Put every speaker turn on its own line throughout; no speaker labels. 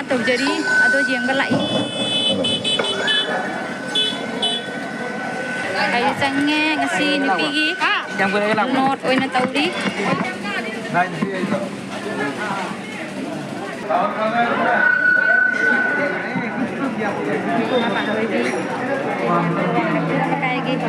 tawjari ado jenggal lai kayu sange ngasi nipigi
yang boleh lang
not oina tawri kayak gitu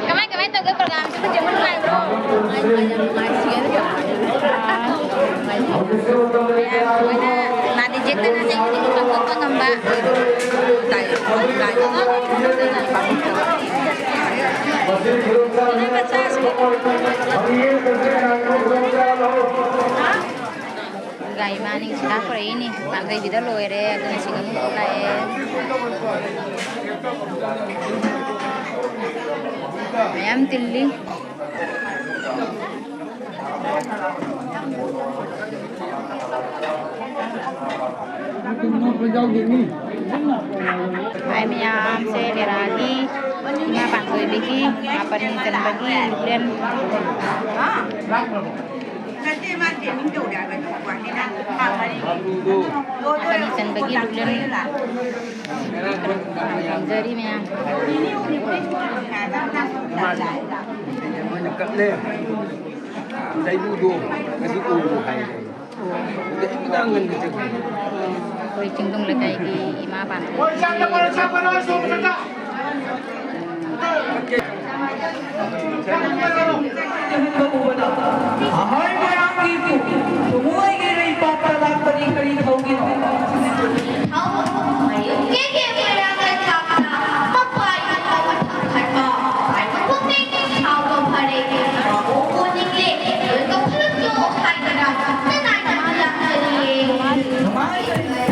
Kemarin tuh gue program itu zaman lain bro. Nanti jekta nasi ini kita foto ngembak. Ini baca Gai maning sudah per ini, pakai di dalam loe deh, ada nasi kamu kayak ayam tili. Ayam ayam saya diragi, ini pakai begi, apa nih kan bagi dan
nanti mati minggu dah kan buat ni nak apa ni
panisan bagi dulu jadi memang
ini nak
menyekat le saya duduk kasi ulo hai jadi jangan gitu
koi cingtung le kai di imapan
Ahoy mayang ibu, tumuloy gini ipapalak paling-paling kaugin.
Hãy subscribe cho kênh Ghiền Mì Gõ để không bỏ lỡ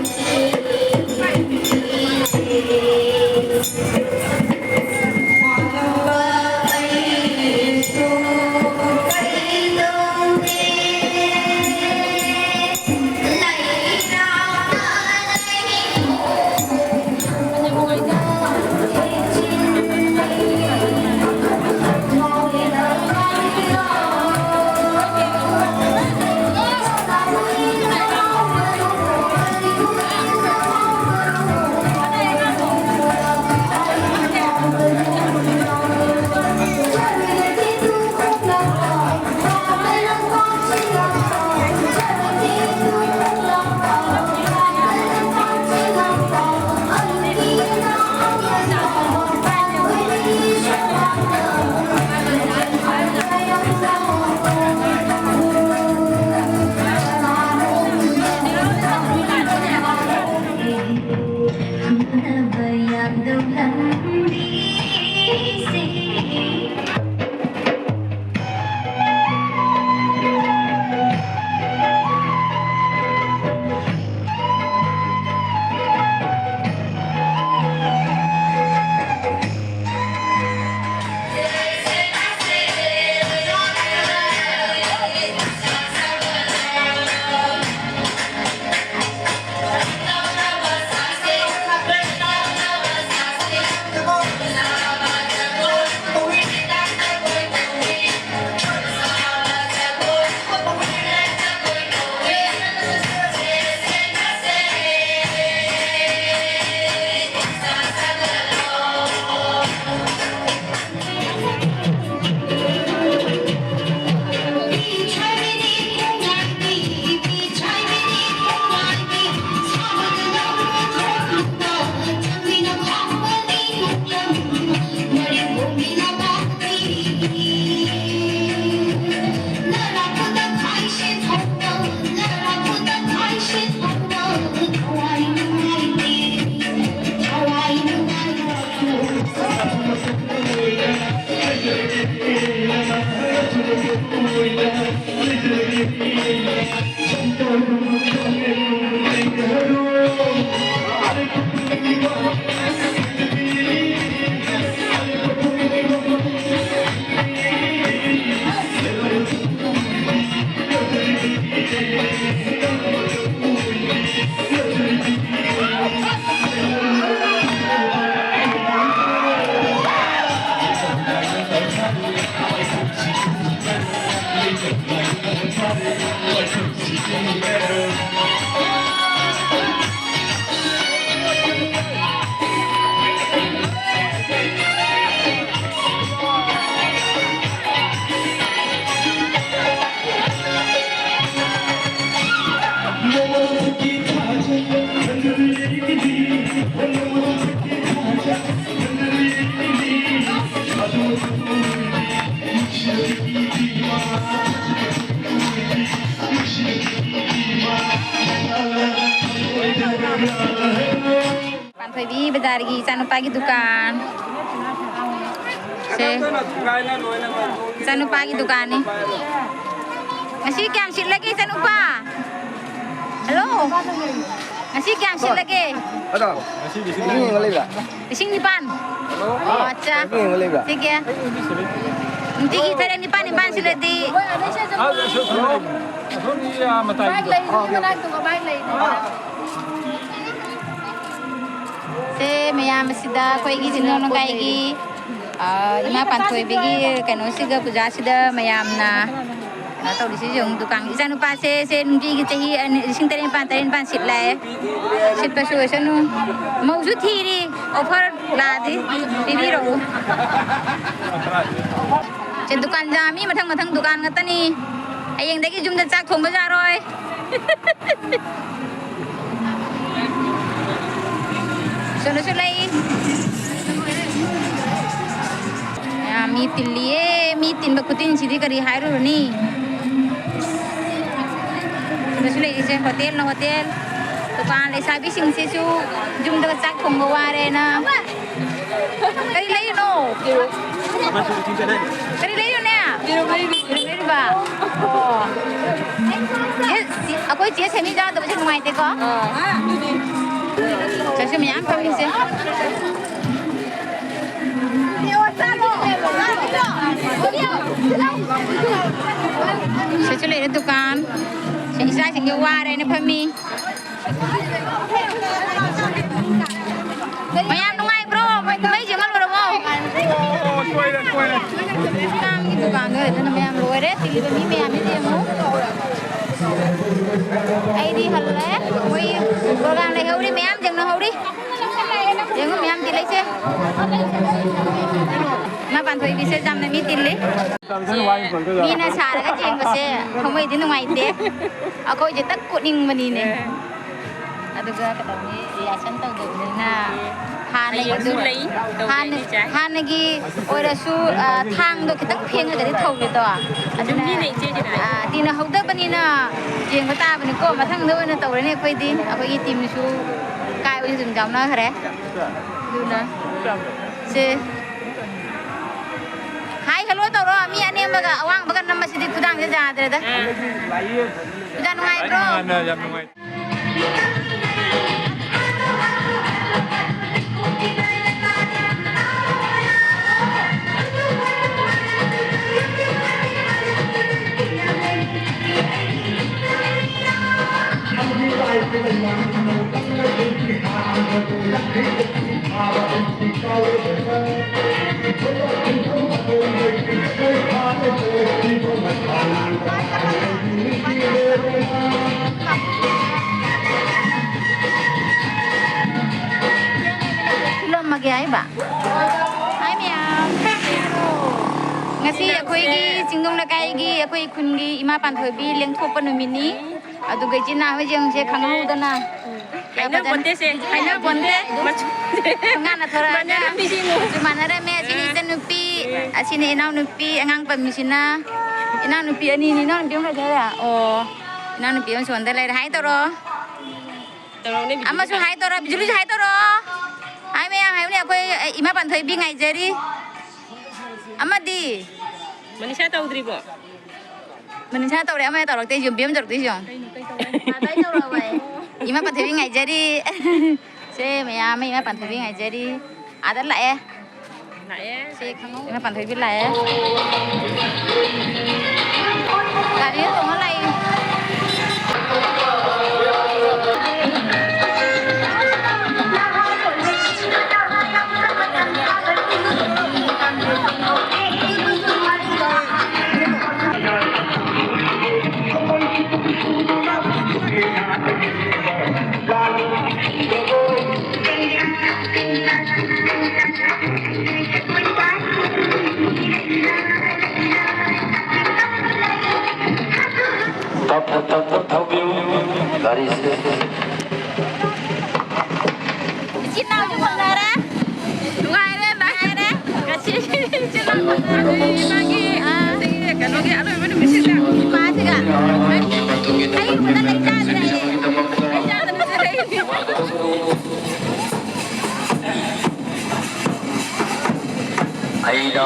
Pantai bi bazaar की चानुपा की दुकान से चानुपा की दुकान है nasi क्या सिल लगे चानुपा हेलो nasi क्या सिल लगे
Ada. Ini yang boleh tak?
Ising nipan oh अच्छा ठीक है nanti kita ada nipan sudah di se maya masida koi gi jinong kai gi ima panthoi begi kano siga puja sida mayam na na tau disi jong tukang isan upa se nunji gi tahi sing tarin pan sit lai sit pa su sanu mau su thi di offer la di bi ro chen dukan jami mathang dukan ngata ni ayeng dagi jum da chak thong ba ja roi Sono sulai. Ya meeting liye meeting bakutin sidi kari hairu ni. Sono sulai ise hotel na hotel. Tukan le sabi sing sisu jum da chak khong ware na. Kari lai no. Kari lai ne. Kari ba. Oh. Yes, aku je semi ja da ba chang mai te ko. Saya sih menyang kami sih. Saya curi itu kan. Saya singgung warai ni kami. Menyang nungai bro, mai jaman bro mau. Kami itu kan, itu menyang luar deh. Tinggi kami menyang itu yang mau. Ai đi hal le oi program này hau đi mẹ em dừng nó hau đi dừng mẹ em tin lấy xe mà bạn thôi đi xe jam này mi tin lấy mi na xả cái chuyện của xe không ai tin ngoài thế à coi chỉ tất cột nhưng mà đi nè à được cái tàu này là sân tàu được na han này cái oi là su thang được cái tất phiên cái đấy thầu được to à tin là hậu tất bên na chuyện của ta bên cô mà thằng nữa nó tàu đấy này quay tin à quay tìm su cài oi dừng dòng nó hả đúng đó xe hai hello tàu đó mi anh em baga awang baga nama sidi kudang jaja ada dah udah nungai bro Belum lagi ay ba? Hi ma'am. Ngasi ako'y singdong na kay ako'y kungi ima panthoi bi leng thop pa numin ni adu gai chin na ho jeng se khangau da na
Haina bonte se haina bonte
ngan na thora na jumana re me sini tenupi asini inau nupi angang pamisina inau nupi ani ni non biong ka ja oh inau nupi on son da lai hai to ro ama su hai to ro bijuli hai to ro hai me hai ne akoi ima panthoi bi ngai jeri amadi
Manisha tahu dribo
mình sao tàu đấy mà tàu tây dùng biếm được tí dùng tay tàu rồi vậy ima pan thủy ngày jadi xe mày mày ima pan thủy ngày jadi ada lại
Lại
xe không ima pan thủy biết lại tại vì tụi nó lại Chị nào cũng ra đó. Đúng rồi đấy, bà hai đấy. Cả chị nào cũng ra đi pagi. Sige, kalau dia ada mana mesti dah. Pas juga. Ayo kita naik jalan ni. Jalan ni.
Aida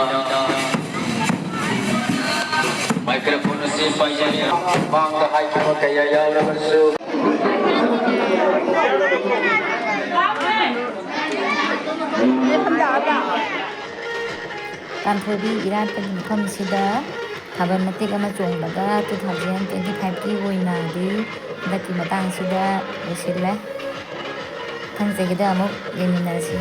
microphone से पाइए बांग का high को कया या लमसु
Kanphobi Iran pen kham sida thaban matik ama chonglaga 2025 ki hoina di daki matang sida lesile thanjegida amuk yeminarasi